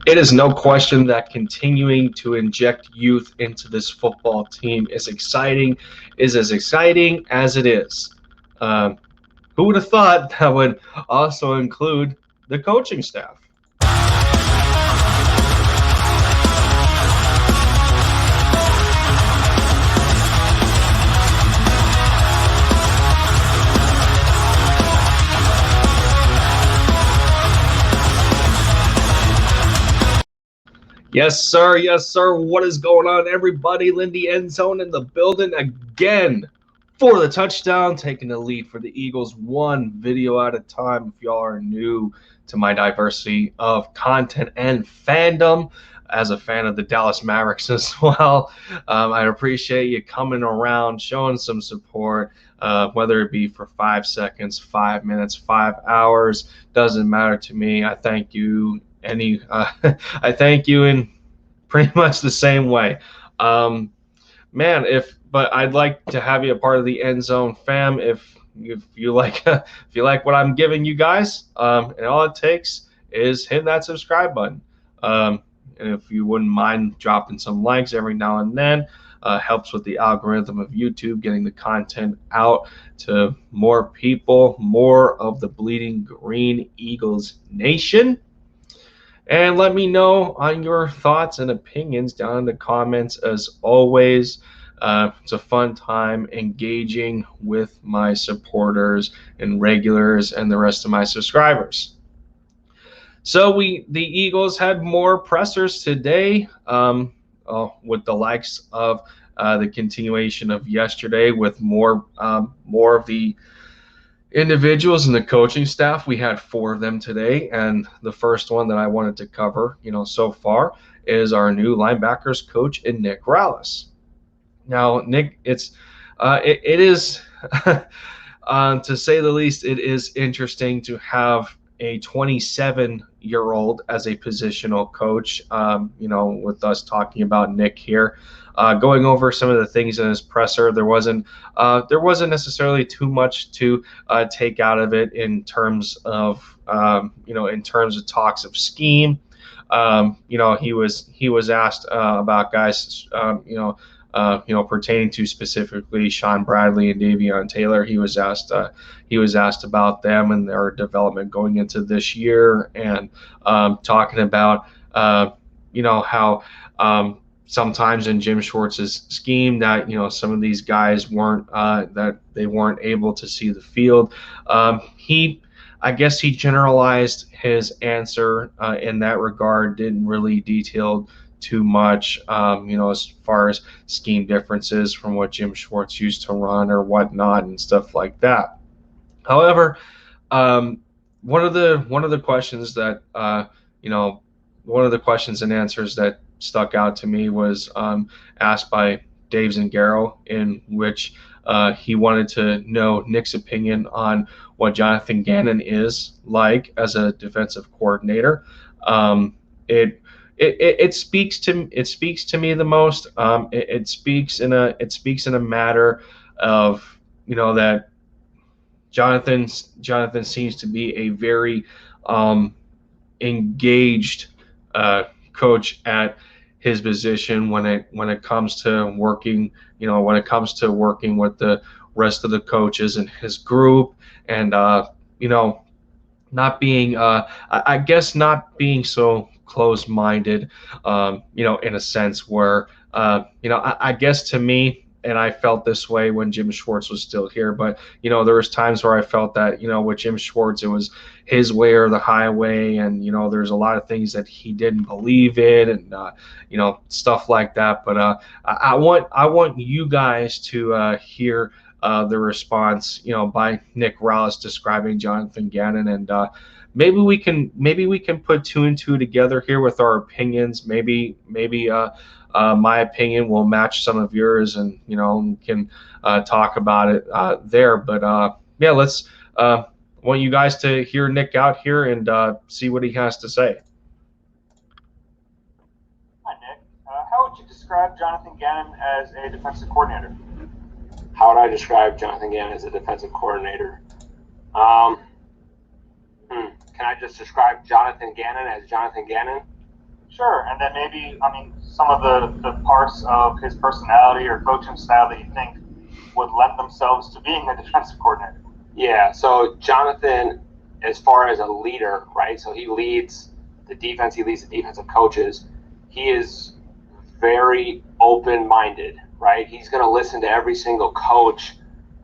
It is no question that continuing to inject youth into this football team is as exciting as it is. Um, who would have thought that would also include the coaching staff? Yes, sir. Yes, sir. What is going on, everybody? Lindy End Zone in the building again for the touchdown, taking the lead for the Eagles one video at a time. If y'all are new to my diversity of content and fandom, as a fan of the Dallas Mavericks as well, I appreciate you coming around, showing some support, whether it be for 5 seconds, 5 minutes, 5 hours, doesn't matter to me. I thank you I thank you in pretty much the same way. Um, Man, but I'd like to have you a part of the End Zone fam. If you like if you like what I'm giving you guys, and all it takes is hit that subscribe button. And if you wouldn't mind dropping some likes every now and then, helps with the algorithm of YouTube, getting the content out to more people, more of the Bleeding Green Eagles Nation. And let me know on your thoughts and opinions down in the comments as always. It's a fun time engaging with my supporters and regulars and the rest of my subscribers. So the Eagles had more pressers today, with the likes of the continuation of yesterday, with more of the individuals in the coaching staff. We had four of them today, and the first one that I wanted to cover, so far, is our new linebackers coach in Nick Rallis. Now, Nick, it is to say the least, it is interesting to have a 27-year-old as a positional coach. With us talking about Nick here, going over some of the things in his presser, there wasn't necessarily too much to take out of it in terms of talks of scheme. He was asked about guys, pertaining to specifically Sean Bradley and Davion Taylor. He was asked about them and their development going into this year, and talking about how sometimes in Jim Schwartz's scheme that some of these guys weren't that they weren't able to see the field. I guess he generalized his answer in that regard, didn't really detail too much, as far as scheme differences from what Jim Schwartz used to run or whatnot and stuff like that. However, one of the questions that one of the questions and answers that stuck out to me was asked by Dave Zangaro, in which he wanted to know Nick's opinion on what Jonathan Gannon is like as a defensive coordinator. It speaks to me the most. It speaks in a matter of that Jonathan seems to be a very engaged coach at his position when it comes to working with the rest of the coaches in his group, and not being I guess not being so close-minded, in a sense where I guess to me, and I felt this way when Jim Schwartz was still here, but there was times where I felt that with Jim Schwartz it was his way or the highway, and there's a lot of things that he didn't believe in, and stuff like that. But I want you guys to hear the response by Nick Rallis describing Jonathan Gannon, and maybe we can put two and two together here with our opinions. Maybe my opinion will match some of yours, and we can talk about it there. But yeah, let's want you guys to hear Nick out here and see what he has to say. Hi, Nick. How would you describe Jonathan Gannon as a defensive coordinator? How would I describe Jonathan Gannon as a defensive coordinator? Can I just describe Jonathan Gannon as Jonathan Gannon? Sure, and then maybe, I mean, some of the parts of his personality or coaching style that you think would lend themselves to being a defensive coordinator. Yeah, so Jonathan, as far as a leader, right? So he leads the defense, he leads the defensive coaches. He is very open-minded, right? He's going to listen to every single coach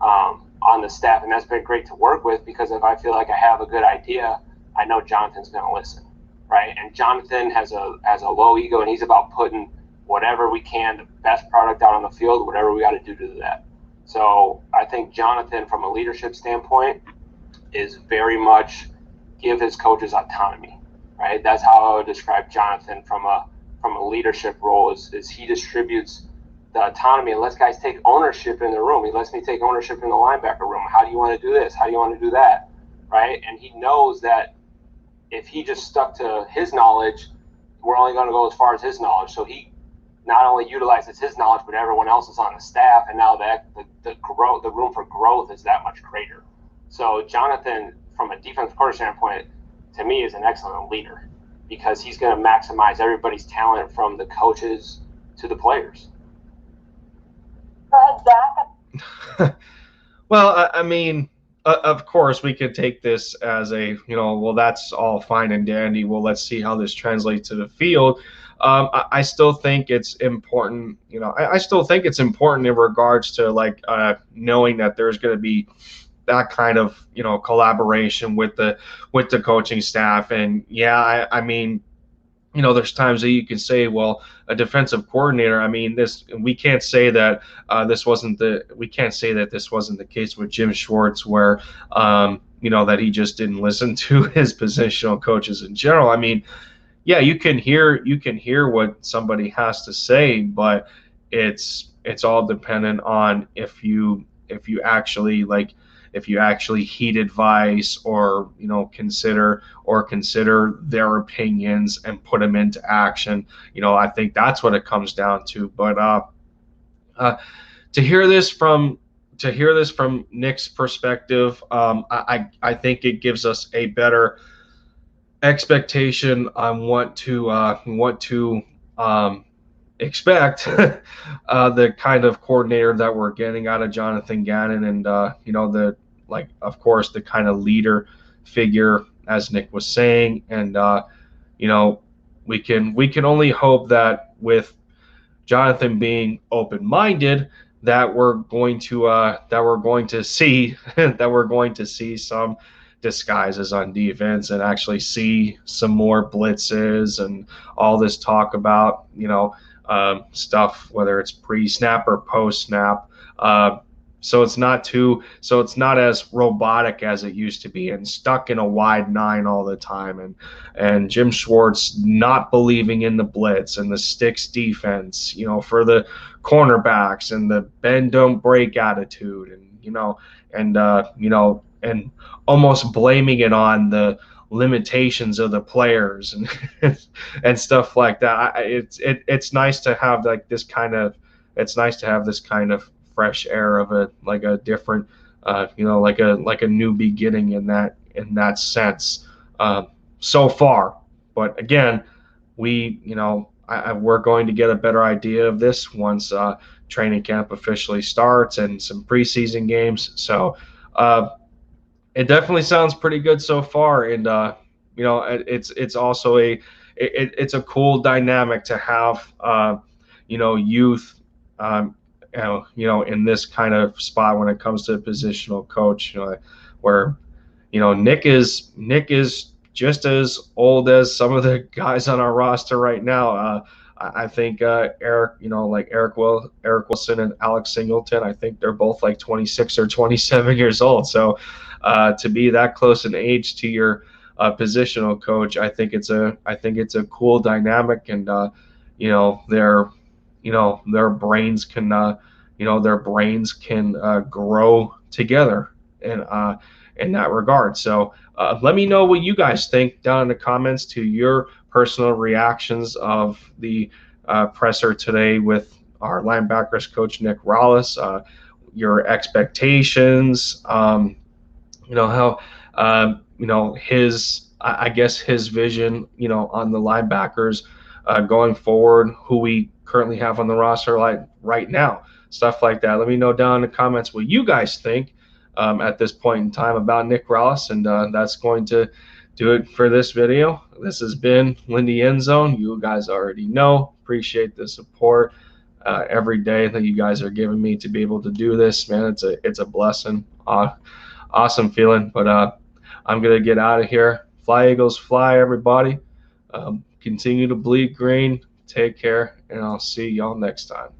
on the staff, and that's been great to work with because if I feel like I have a good idea, I know Jonathan's going to listen, right? And Jonathan has a low ego, and he's about putting whatever we can, the best product out on the field, whatever we got to do that. So I think Jonathan, from a leadership standpoint, is very much give his coaches autonomy, right? That's how I would describe Jonathan from a leadership role is he distributes the autonomy and lets guys take ownership in the room. He lets me take ownership in the linebacker room. How do you want to do this? How do you want to do that? Right? And he knows that if he just stuck to his knowledge, we're only going to go as far as his knowledge. So he not only utilizes his knowledge, but everyone else is on the staff, and now that the room for growth is that much greater. So Jonathan, from a defensive coordinator standpoint, to me is an excellent leader because he's going to maximize everybody's talent from the coaches to the players. Go ahead, Zach. Well, I mean, of course, we could take this as a, well, that's all fine and dandy. Well, let's see how this translates to the field. I still think it's important, I still think it's important in regards to like knowing that there's going to be that kind of, collaboration with the coaching staff. And yeah, I mean, there's times that you can say, well, a defensive coordinator. I mean, we can't say that this wasn't the case with Jim Schwartz, where that he just didn't listen to his positional coaches in general. I mean, yeah, you can hear what somebody has to say, but it's all dependent on if you actually heed advice or consider their opinions and put them into action. I think that's what it comes down to. But to hear this from Nick's perspective, I think it gives us a better expectation on what to expect the kind of coordinator that we're getting out of Jonathan Gannon, and of course the kind of leader figure, as Nick was saying. And we can only hope that with Jonathan being open-minded, that we're going to see some disguises on defense and actually see some more blitzes and all this talk about stuff, whether it's pre-snap or post-snap. So it's not as robotic as it used to be and stuck in a wide nine all the time, and Jim Schwartz not believing in the blitz and the sticks defense, for the cornerbacks, and the bend don't break attitude, and almost blaming it on the limitations of the players and and stuff like that. It's nice to have this kind of fresh air of a different, like a new beginning in that sense so far. But again, we're going to get a better idea of this once training camp officially starts and some preseason games. So it definitely sounds pretty good so far, and it's also it's a cool dynamic to have youth in this kind of spot when it comes to a positional coach, where Nick is just as old as some of the guys on our roster right now. I think Eric Wilson and Alex Singleton, I think they're both like 26 or 27 years old. So to be that close in age to your positional coach, I think it's a cool dynamic, and their brains can grow together in that regard. So let me know what you guys think down in the comments to your personal reactions of the presser today with our linebackers coach Nick Rallis. Your expectations, how his, I guess his vision, on the linebackers going forward, who we currently have on the roster like right now, stuff like that. Let me know down in the comments what you guys think at this point in time about Nick Rallis, and that's going to do it for this video. This has been Lindy End Zone. You guys already know. Appreciate the support every day that you guys are giving me to be able to do this, man. It's a blessing, awesome feeling. But I'm gonna get out of here. Fly Eagles fly, everybody. Continue to bleed green. Take care, and I'll see y'all next time.